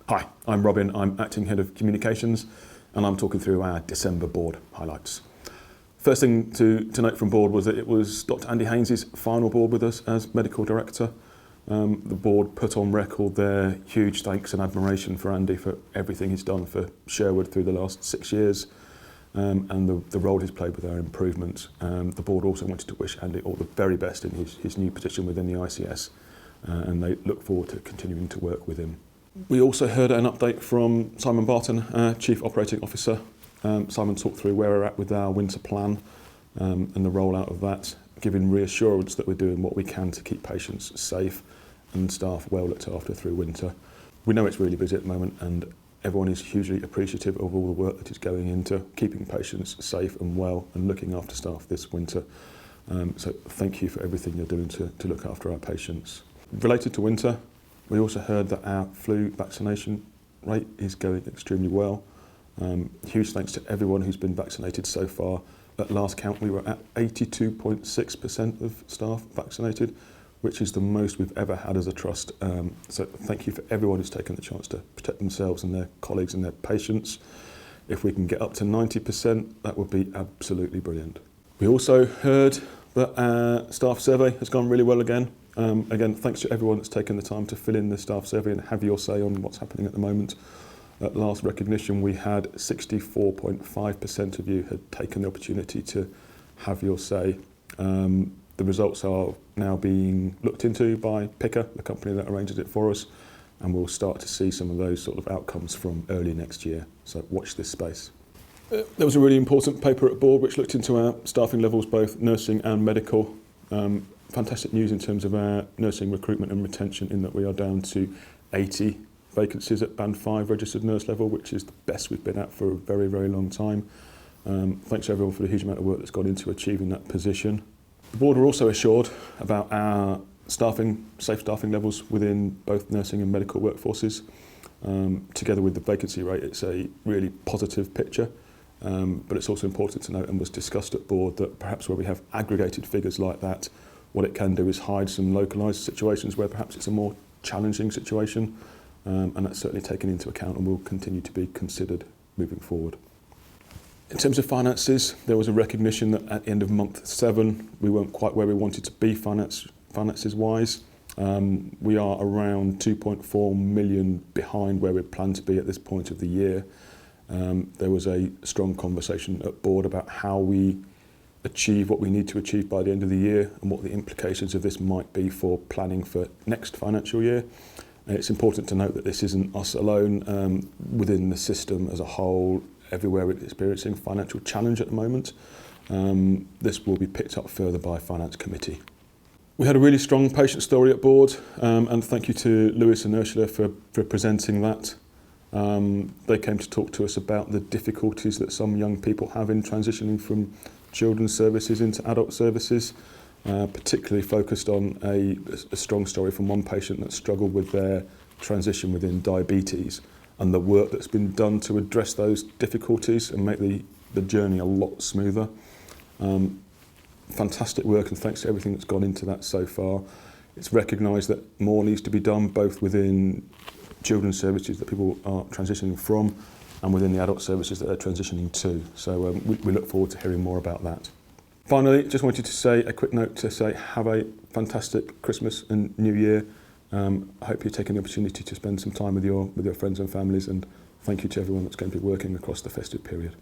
Hi, I'm Robin, I'm Acting Head of Communications and I'm talking through our December board highlights. First thing to note from board was that it was Dr. Andy Haynes' final board with us as Medical Director. The board put on record their huge thanks and admiration for Andy for everything he's done for Sherwood through the last 6 years and the role he's played with our improvement. The board also wanted to wish Andy all the very best in his new position within the ICS and they look forward to continuing to work with him. We also heard an update from Simon Barton, Chief Operating Officer. Simon talked through where we're at with our winter plan and the rollout of that, giving reassurance that we're doing what we can to keep patients safe and staff well looked after through winter. We know it's really busy at the moment and everyone is hugely appreciative of all the work that is going into keeping patients safe and well and looking after staff this winter. So thank you for everything you're doing to look after our patients. Related to winter, we also heard that our flu vaccination rate is going extremely well. Huge thanks to everyone who's been vaccinated so far. At last count, we were at 82.6% of staff vaccinated, which is the most we've ever had as a trust. So thank you for everyone who's taken the chance to protect themselves and their colleagues and their patients. If we can get up to 90%, that would be absolutely brilliant. We also heard that our staff survey has gone really well again. Again, thanks to everyone that's taken the time to fill in the staff survey and have your say on what's happening at the moment. At last recognition, we had 64.5% of you had taken the opportunity to have your say. The results are now being looked into by Picker, the company that arranges it for us, and we'll start to see some of those sort of outcomes from early next year. So watch this space. There was a really important paper at board which looked into our staffing levels, both nursing and medical. Fantastic news in terms of our nursing recruitment and retention in that we are down to 80 vacancies at Band 5 registered nurse level, which is the best we've been at for a very, very long time. Thanks to everyone for the huge amount of work that's gone into achieving that position. The board were also assured about our safe staffing levels within both nursing and medical workforces. Together with the vacancy rate, it's a really positive picture. But it's also important to note and was discussed at board that perhaps where we have aggregated figures like that, what it can do is hide some localised situations where perhaps it's a more challenging situation, and that's certainly taken into account and will continue to be considered moving forward. In terms of finances, there was a recognition that at the end of month 7, we weren't quite where we wanted to be finances-wise. We are around 2.4 million behind where we plan to be at this point of the year. There was a strong conversation at board about how we achieve what we need to achieve by the end of the year and what the implications of this might be for planning for next financial year. And it's important to note that this isn't us alone. Within the system as a whole, everywhere we're experiencing financial challenge at the moment. This will be picked up further by Finance Committee. We had a really strong patient story at board, and thank you to Lewis and Ursula for presenting that. They came to talk to us about the difficulties that some young people have in transitioning from children's services into adult services, particularly focused on a strong story from one patient that struggled with their transition within diabetes and the work that's been done to address those difficulties and make the journey a lot smoother. Fantastic work, and thanks to everything that's gone into that so far. It's recognised that more needs to be done both within children's services that people are transitioning from and within the adult services that they're transitioning to. So we look forward to hearing more about that. Finally, just wanted to say a quick note to say have a fantastic Christmas and New Year. I hope you're taking the opportunity to spend some time with your friends and families, and thank you to everyone that's going to be working across the festive period.